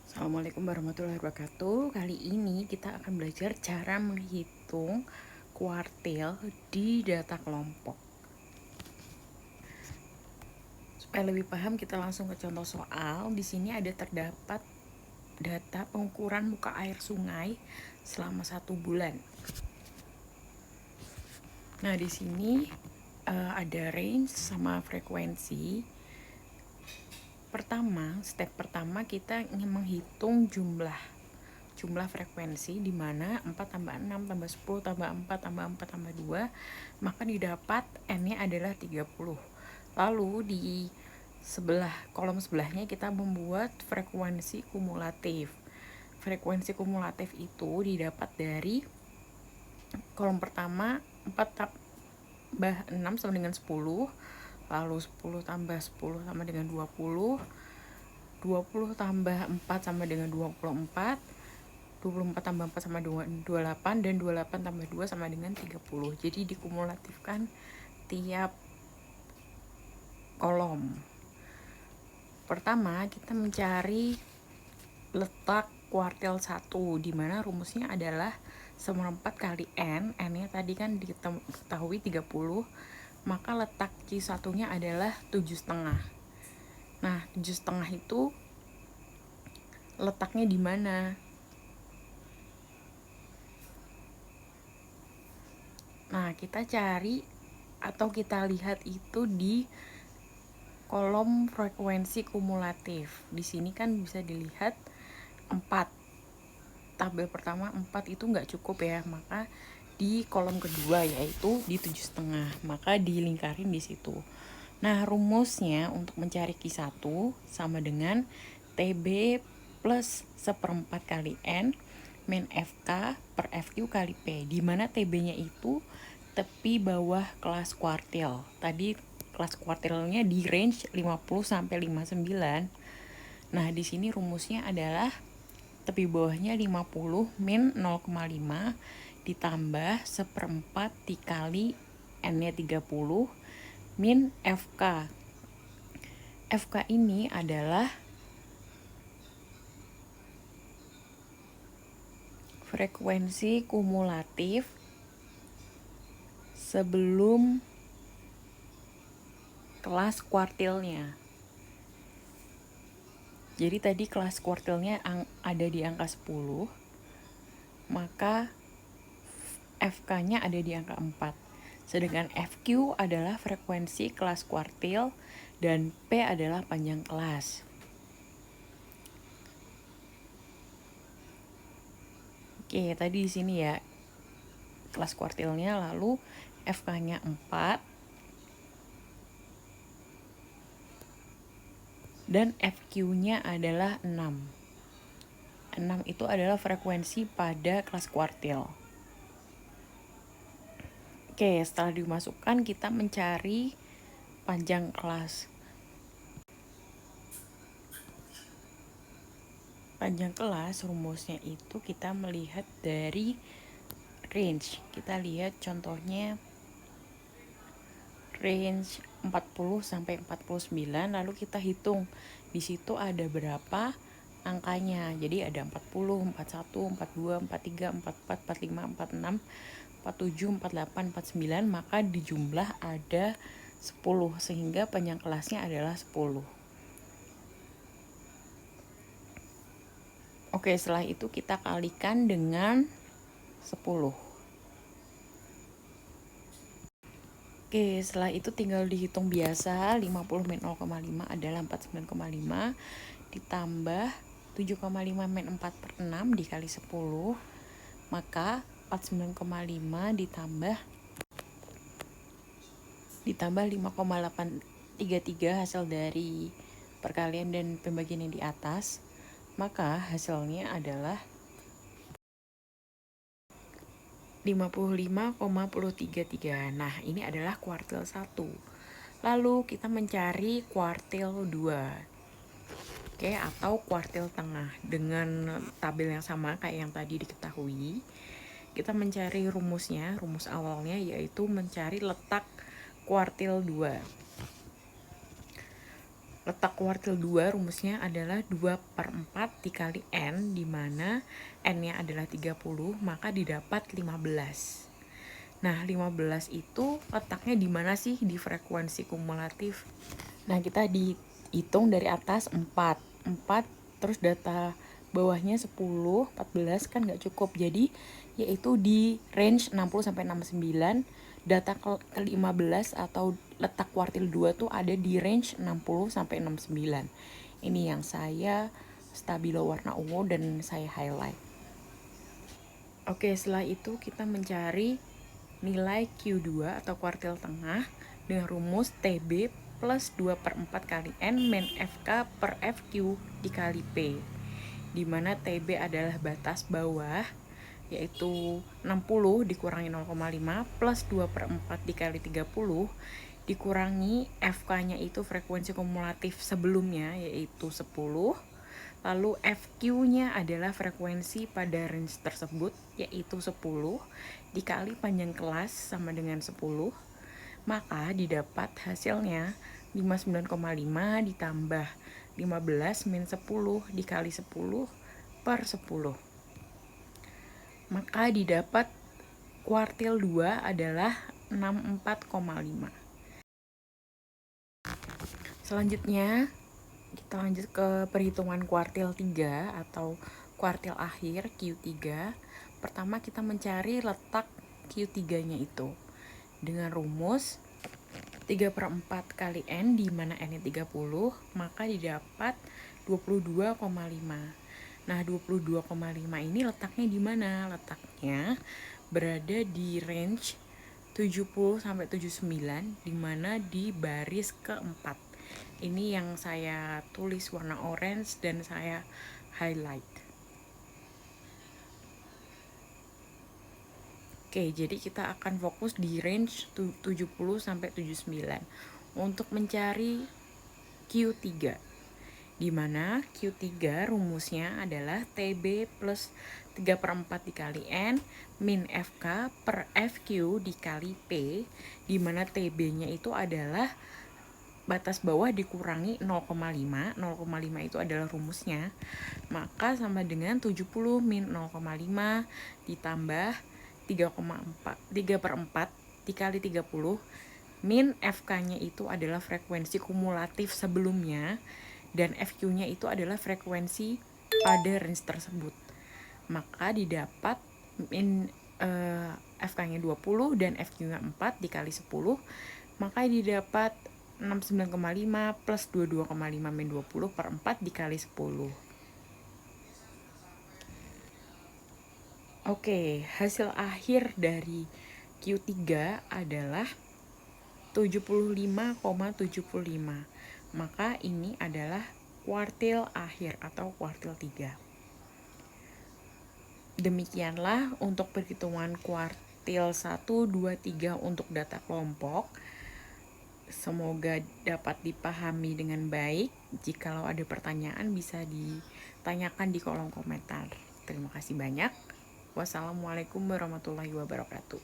Assalamualaikum warahmatullahi wabarakatuh. Kali ini kita akan belajar cara menghitung kuartil di data kelompok. Supaya lebih paham, kita langsung ke contoh soal. Di sini ada terdapat data pengukuran muka air sungai selama 1 bulan. Nah, di sini ada range sama frekuensi. Step pertama kita ingin menghitung jumlah frekuensi, di mana 4 tambah 6 tambah 10 tambah 4 tambah 4 tambah 2, maka didapat N-nya adalah 30. Lalu di kolom sebelahnya kita membuat frekuensi kumulatif. Frekuensi kumulatif itu didapat dari kolom pertama 4 tambah 6 sama dengan 10, lalu 10 tambah 10 sama dengan 20, 20 tambah 4 sama dengan 24, 24 tambah 4 sama 28, dan 28 tambah 2 sama dengan 30. Jadi dikumulatifkan tiap kolom. Pertama, kita mencari letak kuartil 1, di mana rumusnya adalah seperempat kali N. N-nya tadi kan diketahui 30, maka letak Q1-nya adalah 7,5. Nah, 7,5 itu letaknya di mana? Nah, kita cari atau kita lihat itu di kolom frekuensi kumulatif. Di sini kan bisa dilihat 4. Tabel pertama 4 itu nggak cukup ya, maka di kolom kedua yaitu di 7,5, maka dilingkarin di situ. Nah, rumusnya untuk mencari Q1 sama dengan TB plus seperempat kali N min FK per FQ kali P, di mana TB-nya itu tepi bawah kelas kuartil. Tadi kelas kuartilnya di range 50 sampai 59. Nah, di sini rumusnya adalah tepi bawahnya 50 min 0,5 ditambah seperempat dikali N-nya 30 min FK. FK ini adalah frekuensi kumulatif sebelum kelas kuartilnya. Jadi tadi kelas kuartilnya ada di angka 10, maka FK-nya ada di angka 4. Sedangkan FQ adalah frekuensi kelas kuartil dan P adalah panjang kelas. Oke, tadi di sini ya kelas kuartilnya, lalu FK-nya 4 dan FQ-nya adalah 6. 6 itu adalah frekuensi pada kelas kuartil. Oke, setelah dimasukkan kita mencari panjang kelas. Panjang kelas rumusnya itu kita melihat dari range. Kita lihat contohnya range 40 sampai 49, lalu kita hitung di situ ada berapa angkanya. Jadi ada 40, 41, 42, 43, 44, 45, 46, 47, 48, 49, maka di jumlah ada 10 sehingga panjang kelasnya adalah 10. Oke, setelah itu kita kalikan dengan 10. Oke, setelah itu tinggal dihitung biasa. 50 min 0,5 adalah 49,5 ditambah 7,5 min 4 per 6 dikali 10, maka 49,5 ditambah 5,833 hasil dari perkalian dan pembagian yang di atas, maka hasilnya adalah 55,133. Nah, ini adalah kuartil 1. Lalu kita mencari kuartil 2. Oke, atau kuartil tengah. Dengan tabel yang sama kayak yang tadi diketahui, kita mencari rumusnya, rumus awalnya yaitu mencari letak kuartil 2. letak kuartil 2 rumusnya adalah 2/4 dikali N, di mana N-nya adalah 30, maka didapat 15. Nah, 15 itu letaknya di mana sih di frekuensi kumulatif? Nah, kita dihitung dari atas 4. 4 terus data bawahnya 10, 14 kan nggak cukup. Jadi, yaitu di range 60 sampai 69. Data ke-15 atau letak kuartil 2 tuh ada di range 60 sampai 69. Ini yang saya stabilo warna ungu dan saya highlight. Oke, setelah itu kita mencari nilai Q2 atau kuartil tengah dengan rumus TB plus 2/4 kali N min FK per FQ dikali P, di mana TB adalah batas bawah, yaitu 60 dikurangi 0,5 plus 2/4 dikali 30 dikurangi FK-nya itu frekuensi kumulatif sebelumnya, yaitu 10. Lalu FQ-nya adalah frekuensi pada range tersebut, yaitu 10 dikali panjang kelas sama dengan 10. Maka didapat hasilnya 59,5 ditambah 15 min 10 dikali 10 per 10. Maka didapat kuartil 2 adalah 64,5. Selanjutnya kita lanjut ke perhitungan kuartil 3 atau kuartil akhir Q3. Pertama kita mencari letak Q3-nya itu dengan rumus 3/4 kali N, di mana N-nya 30, maka didapat 22,5. Nah, 22,5 ini letaknya di mana? Letaknya berada di range 70 sampai 79, di mana di baris keempat. Ini yang saya tulis warna orange dan saya highlight. Oke, jadi kita akan fokus di range 70 sampai 79 untuk mencari Q3. Di mana Q3 rumusnya adalah TB plus 3/4 dikali N min FK per FQ dikali P, di mana TB-nya itu adalah batas bawah dikurangi 0,5. 0,5 itu adalah rumusnya. Maka sama dengan 70 min 0,5 ditambah 3/4 dikali 30 min FK-nya itu adalah frekuensi kumulatif sebelumnya, dan FQ-nya itu adalah frekuensi pada range tersebut. Maka didapat FK-nya 20 dan FQ-nya 4 dikali 10, maka didapat 69,5 plus 22,5 min 20 per 4 dikali 10. Oke, hasil akhir dari Q3 adalah 75,75. Maka ini adalah kuartil akhir atau kuartil 3. Demikianlah untuk perhitungan kuartil 1, 2, 3 untuk data kelompok. Semoga dapat dipahami dengan baik. Jikalau ada pertanyaan bisa ditanyakan di kolom komentar. Terima kasih banyak. Wassalamualaikum warahmatullahi wabarakatuh.